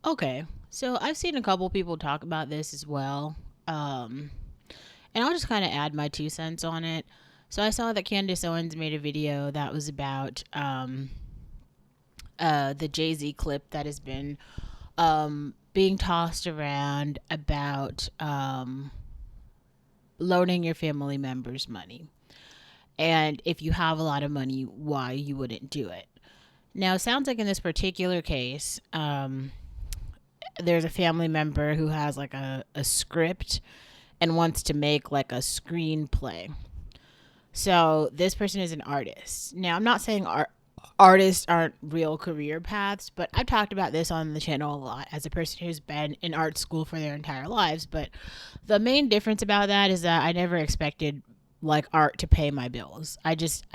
Okay, so I've seen a couple people talk about this as well. Um, and I'll just kind of add my 2 cents on it. So I saw that Candace Owens made a video that was about the Jay Z clip that has been being tossed around about loaning your family members money. And if you have a lot of money, why you wouldn't do it. Now, it sounds like in this particular case, there's a family member who has like a script and wants to make like a screenplay. So this person is an artist. Now, I'm not saying artists aren't real career paths, but I've talked about this on the channel a lot as a person who's been in art school for their entire lives. But the main difference about that is that I never expected like art to pay my bills. I just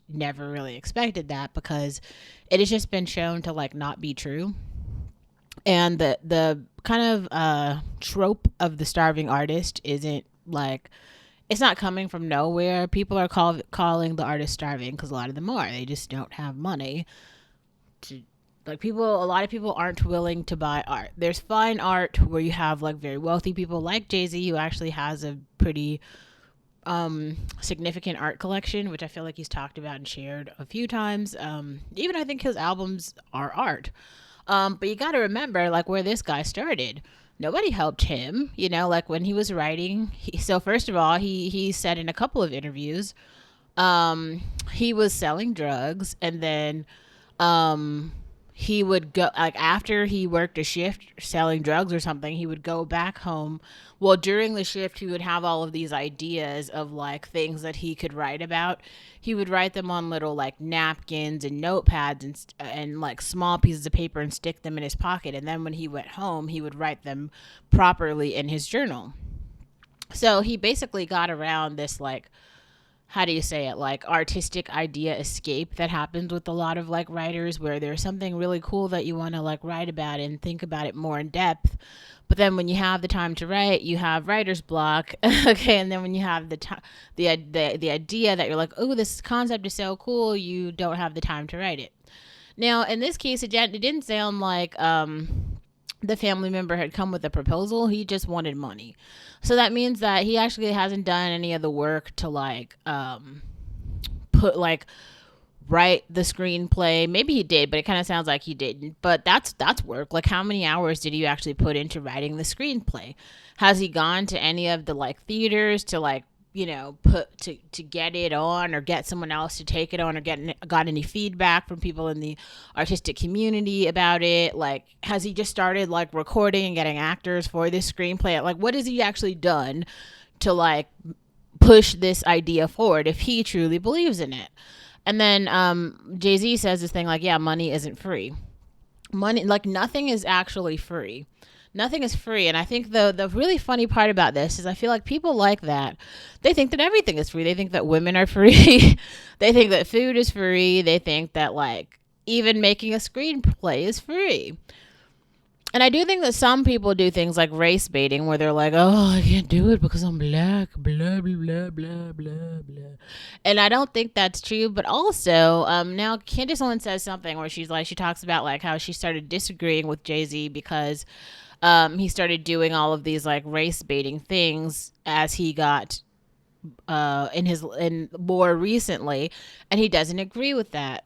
never really expected that because it has just been shown to like not be true. And the kind of trope of the starving artist isn't like it's not coming from nowhere. People are calling the artist starving because a lot of them are. They just don't have money to like people. A lot of people aren't willing to buy art. There's fine art where you have like very wealthy people like Jay Z who actually has a pretty significant art collection, which I feel like he's talked about and shared a few times. Even I think his albums are art. But you got to remember, like, where this guy started. Nobody helped him, like when he was writing. So, first of all, he said in a couple of interviews, he was selling drugs, and then he would go, like, after he worked a shift selling drugs or something, he would go back home. Well, during the shift, he would have all of these ideas of like things that he could write about. He would write them on little like napkins and notepads and like small pieces of paper and stick them in his pocket. And then when he went home, he would write them properly in his journal. So he basically got around this like, how do you say it, like artistic idea escape that happens with a lot of like writers, where there's something really cool that you want to like write about and think about it more in depth, but then when you have the time to write, you have writer's block. Okay, and then when you have the idea that you're like, oh, this concept is so cool, you don't have the time to write it. Now in this case, it didn't sound like the family member had come with a proposal. He just wanted money. So that means that he actually hasn't done any of the work to like put like write the screenplay. Maybe he did, but it kind of sounds like he didn't. But that's work. Like how many hours did you actually put into writing the screenplay? Has he gone to any of the like theaters to like put to get it on, or get someone else to take it on, or got any feedback from people in the artistic community about it? Like has he just started like recording and getting actors for this screenplay? Like what has he actually done to like push this idea forward if he truly believes in it? And then Jay-Z says this thing like, yeah, money isn't free. Money, like nothing is actually free. Nothing is free. And I think the really funny part about this is I feel like people like that. They think that everything is free. They think that women are free. They think that food is free. They think that like even making a screenplay is free. And I do think that some people do things like race baiting where they're like, oh, I can't do it because I'm black, blah, blah, blah, blah, blah, blah. And I don't think that's true. But also, now Candace Owens says something where she talks about like how she started disagreeing with Jay Z because he started doing all of these like race baiting things as he got in more recently, and he doesn't agree with that.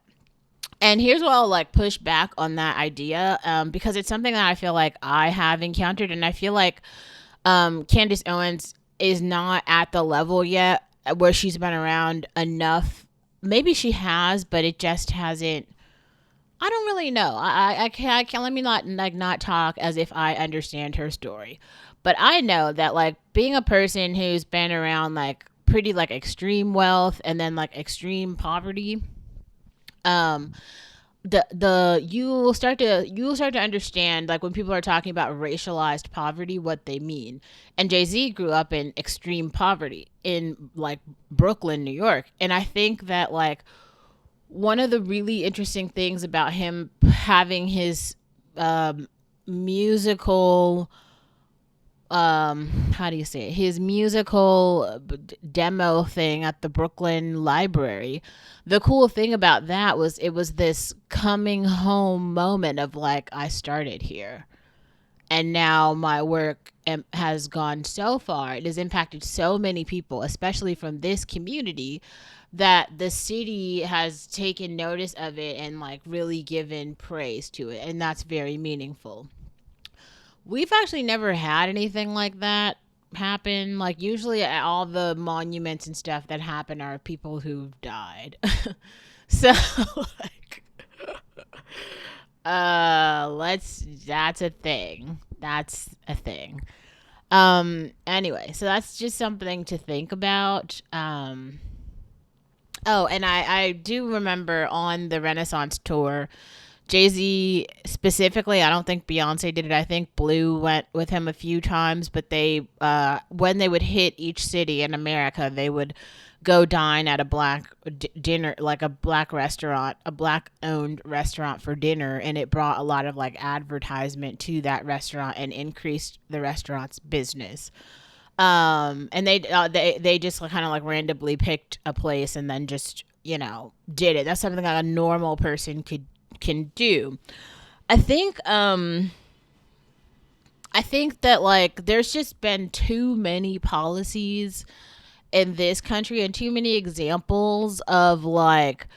And here's what I'll like push back on that idea, because it's something that I feel like I have encountered, and I feel like Candace Owens is not at the level yet where she's been around enough. Maybe she has, but it just hasn't. I don't really know. I can't. Let me not talk as if I understand her story, but I know that like being a person who's been around like pretty like extreme wealth and then like extreme poverty, um the you will start to understand like when people are talking about racialized poverty what they mean. And Jay-Z grew up in extreme poverty in like Brooklyn, New York, and I think that like one of the really interesting things about him having his musical how do you say it? His musical demo thing at the Brooklyn Library. The cool thing about that was it was this coming home moment of like I started here. And now my work has gone so far. It has impacted so many people, especially from this community, that the city has taken notice of it and like really given praise to it. And that's very meaningful. We've actually never had anything like that happen. Like usually all the monuments and stuff that happen are people who've died. So like let's that's a thing. That's a thing. Anyway, so that's just something to think about. Oh, and I do remember on the Renaissance tour, Jay Z specifically, I don't think Beyonce did it. I think Blue went with him a few times, but they, when they would hit each city in America, they would go dine at a black dinner, like a black restaurant, a black owned restaurant for dinner. And it brought a lot of like advertisement to that restaurant and increased the restaurant's business. And they just kind of like randomly picked a place and then just, did it. That's something like a normal person can do. I think I think that like there's just been too many policies in this country and too many examples of like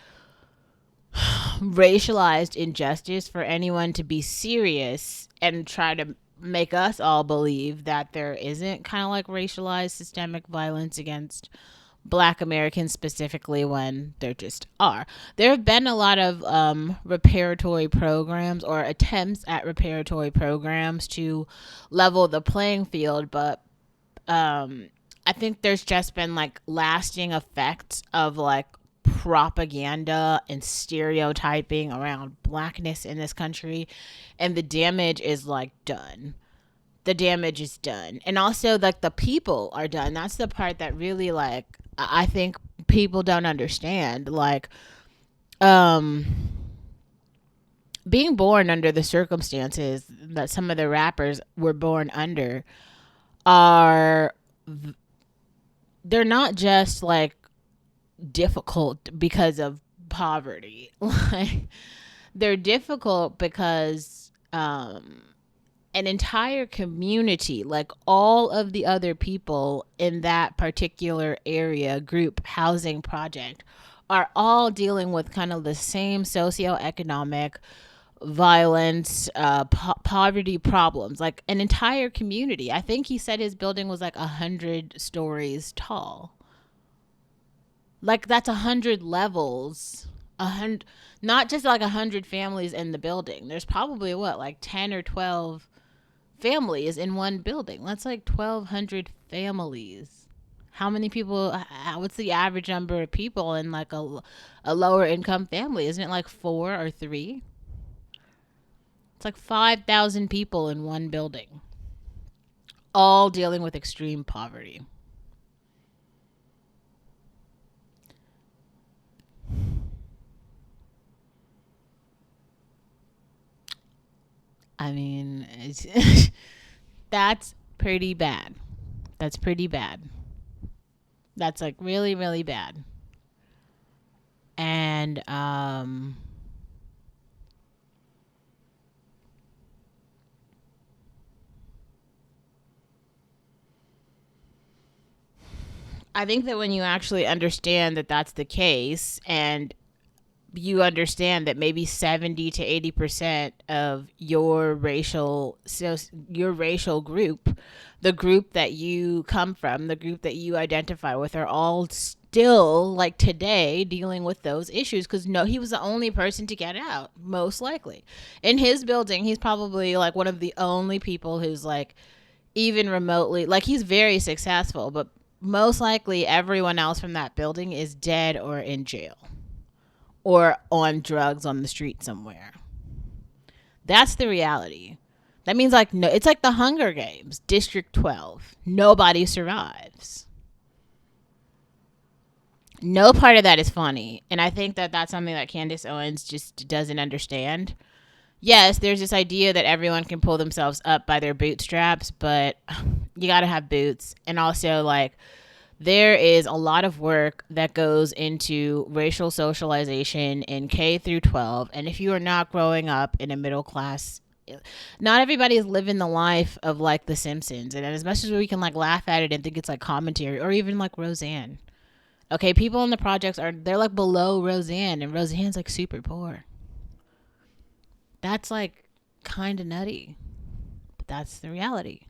racialized injustice for anyone to be serious and try to make us all believe that there isn't kind of like racialized systemic violence against black Americans specifically when there just are. There have been a lot of reparatory programs or attempts at reparatory programs to level the playing field, but I think there's just been like lasting effects of like propaganda and stereotyping around blackness in this country, and the damage is like done. The damage is done, and also like the people are done. That's the part that really like I think people don't understand. Like, um, being born under the circumstances that some of the rappers were born under are they're not just like difficult because of poverty. Like they're difficult because an entire community, like all of the other people in that particular area, group, housing project, are all dealing with kind of the same socioeconomic violence, poverty problems. Like an entire community. I think he said his building was like 100 stories tall. Like that's 100 levels. 100, not just like 100 families in the building. There's probably what, like 10 or 12 families in one building. That's like 1,200 families. How many people? What's the average number of people in like a lower income family? Isn't it like 4 or 3? It's like 5,000 people in one building, all dealing with extreme poverty. I mean, that's pretty bad. That's pretty bad. That's like really, really bad. And I think that when you actually understand that that's the case, and you understand that maybe 70 to 80% of your racial group, the group that you come from, the group that you identify with, are all still like today dealing with those issues, because no, he was the only person to get out, most likely. In his building, he's probably like one of the only people who's like even remotely, like, he's very successful, but most likely everyone else from that building is dead or in jail or on drugs on the street somewhere. That's the reality. That means like no, it's like the Hunger Games, District 12. Nobody survives. No part of that is funny, and I think that that's something that Candace Owens just doesn't understand. Yes, there's this idea that everyone can pull themselves up by their bootstraps, but you got to have boots. And also like there is a lot of work that goes into racial socialization in K through 12. And if you are not growing up in a middle class not everybody is living the life of like The Simpsons. And as much as we can like laugh at it and think it's like commentary, or even like Roseanne. Okay, people in the projects they're like below Roseanne, and Roseanne's like super poor. That's like kind of nutty, but that's the reality.